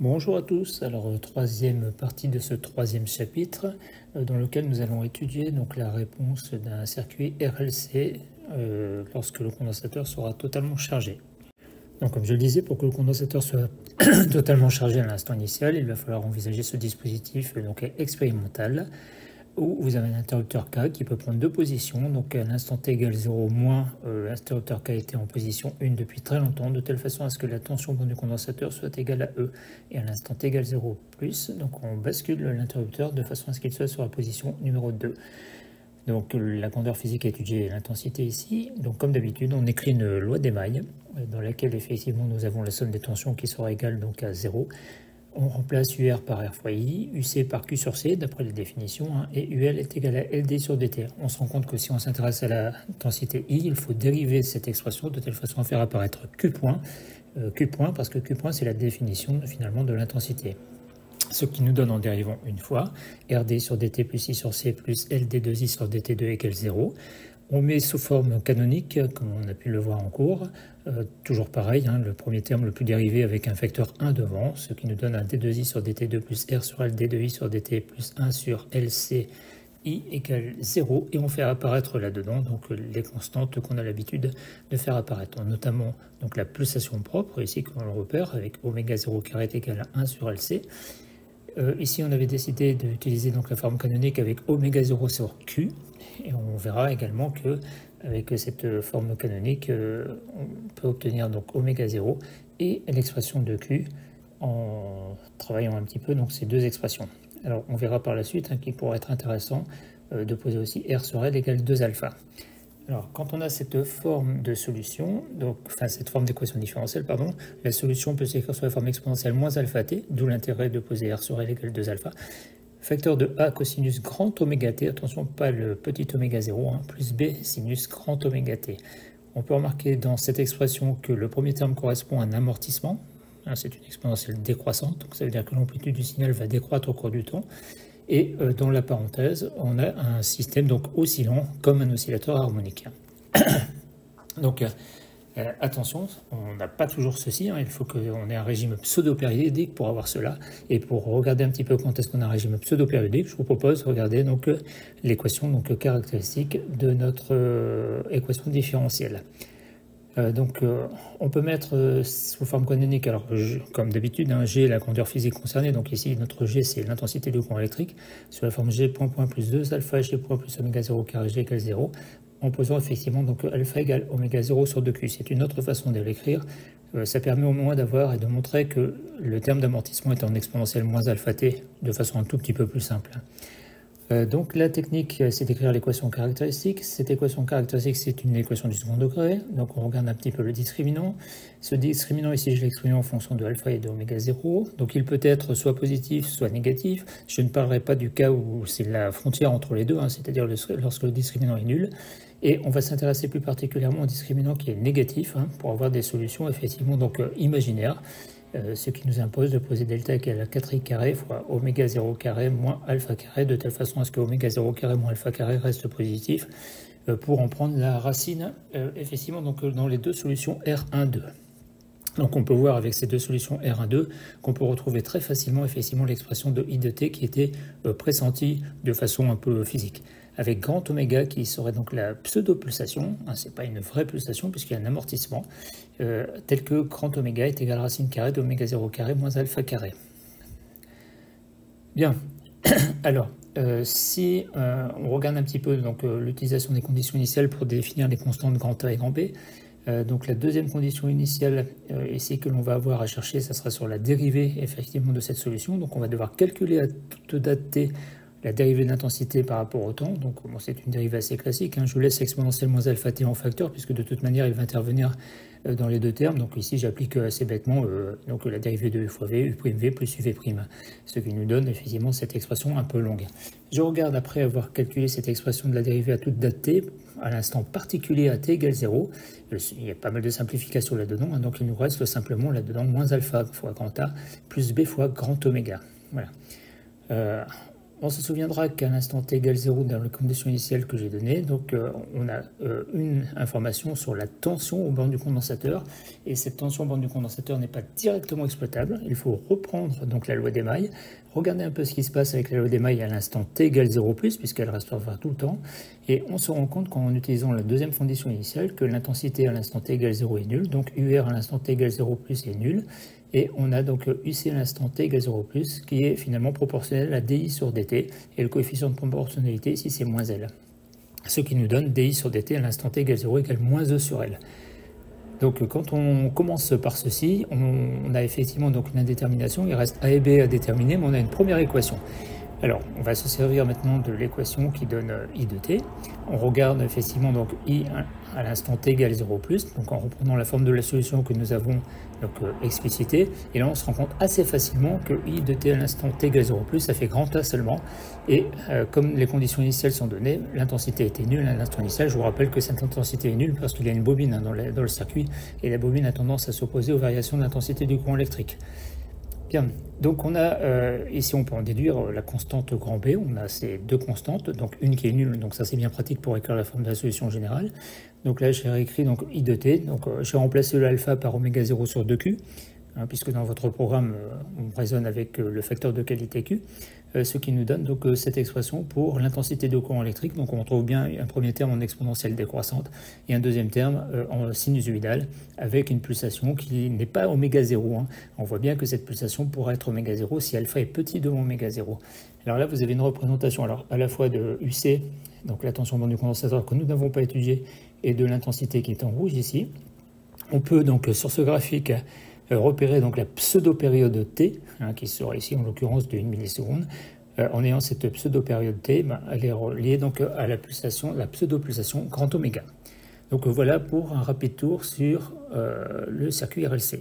Bonjour à tous, alors troisième partie de ce troisième chapitre dans lequel nous allons étudier donc la réponse d'un circuit RLC lorsque le condensateur sera totalement chargé. Donc comme je le disais, pour que le condensateur soit totalement chargé à l'instant initial, il va falloir envisager ce dispositif donc expérimental où vous avez un interrupteur K qui peut prendre deux positions, donc à l'instant t égale 0 moins l'interrupteur K était en position 1 depuis très longtemps, de telle façon à ce que la tension du condensateur soit égale à E, et à l'instant t égale 0 plus, donc on bascule l'interrupteur de façon à ce qu'il soit sur la position numéro 2. Donc la grandeur physique étudiée l'intensité ici, donc comme d'habitude on écrit une loi d'Emaille, dans laquelle effectivement nous avons la somme des tensions qui sera égale donc à 0. On remplace UR par R fois I, UC par Q sur C, d'après les définitions, hein, et UL est égal à LD sur DT. On se rend compte que si on s'intéresse à la densité I, il faut dériver cette expression de telle façon à faire apparaître Q point, parce que Q point c'est la définition finalement de l'intensité. Ce qui nous donne en dérivant une fois, RD sur DT plus I sur C plus LD2I sur DT2 égale 0. On met sous forme canonique, comme on a pu le voir en cours, toujours pareil, hein, le premier terme le plus dérivé avec un facteur 1 devant, ce qui nous donne un D2I sur DT2 plus R sur LD2I sur DT plus 1 sur LCI égale 0, et on fait apparaître là-dedans donc les constantes qu'on a l'habitude de faire apparaître, notamment donc la pulsation propre, ici qu'on le repère, avec oméga 0 carré est égal à 1 sur LC. Ici, on avait décidé d'utiliser donc la forme canonique avec oméga 0 sur Q, et on verra également que avec cette forme canonique, on peut obtenir donc oméga 0 et l'expression de Q en travaillant un petit peu donc ces deux expressions. Alors, on verra par la suite qu'il pourrait être intéressant de poser aussi R sur L égale 2 alpha. Alors, quand on a cette forme de solution, cette forme d'équation différentielle, la solution peut s'écrire sous la forme exponentielle moins alpha t, d'où l'intérêt de poser R sur L égale 2 alpha. Facteur de A cosinus grand oméga t, attention, pas le petit oméga 0, plus B sinus grand oméga t. On peut remarquer dans cette expression que le premier terme correspond à un amortissement, c'est une exponentielle décroissante, donc ça veut dire que l'amplitude du signal va décroître au cours du temps. Et dans la parenthèse, on a un système donc oscillant comme un oscillateur harmonique. Donc attention, on n'a pas toujours ceci, il faut qu'on ait un régime pseudo-périodique pour avoir cela. Et pour regarder un petit peu quand est-ce qu'on a un régime pseudo-périodique, je vous propose de regarder l'équation caractéristique de notre équation différentielle. On peut mettre sous forme canonique, alors comme d'habitude, G est la grandeur physique concernée, donc ici notre G c'est l'intensité du courant électrique, sur la forme G point plus 2 alpha G point plus oméga 0 carré G égale 0, en posant effectivement donc alpha égale oméga 0 sur 2Q. C'est une autre façon de l'écrire, ça permet au moins d'avoir et de montrer que le terme d'amortissement est en exponentielle moins alpha t, de façon un tout petit peu plus simple. Donc la technique, c'est d'écrire l'équation caractéristique. Cette équation caractéristique, c'est une équation du second degré. Donc on regarde un petit peu le discriminant. Ce discriminant ici, je l'exprime en fonction de alpha et de oméga 0. Donc il peut être soit positif, soit négatif. Je ne parlerai pas du cas où c'est la frontière entre les deux, c'est-à-dire lorsque le discriminant est nul. Et on va s'intéresser plus particulièrement au discriminant qui est négatif, pour avoir des solutions effectivement imaginaires. Ce qui nous impose de poser delta égale à 4i carré fois oméga 0 carré moins alpha carré, de telle façon à ce que oméga 0 carré moins alpha carré reste positif, pour en prendre la racine effectivement dans les deux solutions R1,2. Donc on peut voir avec ces deux solutions R1,2 qu'on peut retrouver très facilement effectivement l'expression de I de t qui était pressentie de façon un peu physique, avec grand oméga qui serait donc la pseudo-pulsation, c'est pas une vraie pulsation puisqu'il y a un amortissement, tel que grand oméga est égal à racine carrée d'oméga 0 carré moins alpha carré. Bien, alors si on regarde un petit peu l'utilisation des conditions initiales pour définir les constantes grand A et grand B, donc la deuxième condition initiale ici que l'on va avoir à chercher, ça sera sur la dérivée effectivement de cette solution. Donc on va devoir calculer à toute date t la dérivée d'intensité par rapport au temps. Donc c'est une dérivée assez classique, je vous laisse exponentielle moins alpha t en facteur puisque de toute manière il va intervenir dans les deux termes. Donc ici j'applique assez bêtement la dérivée de U fois V, U', plus UV', ce qui nous donne effectivement cette expression un peu longue. Je regarde après avoir calculé cette expression de la dérivée à toute date t, à l'instant particulier à t égale 0, il y a pas mal de simplifications là-dedans, donc il nous reste simplement là-dedans moins alpha fois grand A plus B fois grand oméga. Voilà. On se souviendra qu'à l'instant t égale 0 dans les conditions initiales que j'ai données, donc on a une information sur la tension aux bornes du condensateur, et cette tension aux bornes du condensateur n'est pas directement exploitable. Il faut reprendre donc la loi des mailles, regarder un peu ce qui se passe avec la loi des mailles à l'instant t égale 0+, puisqu'elle restera tout le temps, et on se rend compte qu'en utilisant la deuxième condition initiale que l'intensité à l'instant t égale 0 est nulle, donc UR à l'instant t égale 0+ est nul, et on a donc UC à l'instant t égale 0+, qui est finalement proportionnel à DI sur DT, et le coefficient de proportionnalité ici c'est moins L. Ce qui nous donne DI sur DT à l'instant t égale 0 égale moins E sur L. Donc quand on commence par ceci, on a effectivement donc une indétermination, il reste A et B à déterminer, mais on a une première équation. Alors, on va se servir maintenant de l'équation qui donne I de t. On regarde effectivement donc I à l'instant t égale 0+, donc en reprenant la forme de la solution que nous avons donc, explicitée. Et là, on se rend compte assez facilement que I de t à l'instant t égale 0+, ça fait grand A seulement. Et comme les conditions initiales sont données, l'intensité était nulle à l'instant initial. Je vous rappelle que cette intensité est nulle parce qu'il y a une bobine dans le circuit, et la bobine a tendance à s'opposer aux variations de l'intensité du courant électrique. Bien, donc on a, ici on peut en déduire la constante grand B, on a ces deux constantes, donc une qui est nulle, donc ça c'est bien pratique pour écrire la forme de la solution générale. Donc là j'ai réécrit donc I de t, donc j'ai remplacé l'alpha par oméga 0 sur 2Q, hein, puisque dans votre programme on raisonne avec le facteur de qualité Q, ce qui nous donne donc cette expression pour l'intensité de courant électrique. Donc on retrouve bien un premier terme en exponentielle décroissante et un deuxième terme en sinusoïdal avec une pulsation qui n'est pas oméga 0. Hein. On voit bien que cette pulsation pourra être oméga 0 si alpha est petit devant oméga 0. Alors là vous avez une représentation alors, à la fois de UC, donc la tension bande du condensateur que nous n'avons pas étudiée, et de l'intensité qui est en rouge ici. On peut donc sur ce graphique repérer donc la pseudo-période T, hein, qui sera ici en l'occurrence de 1 milliseconde. En ayant cette pseudo-période T, elle est reliée donc à la pulsation, la pseudo-pulsation grand oméga. Donc voilà pour un rapide tour sur le circuit RLC.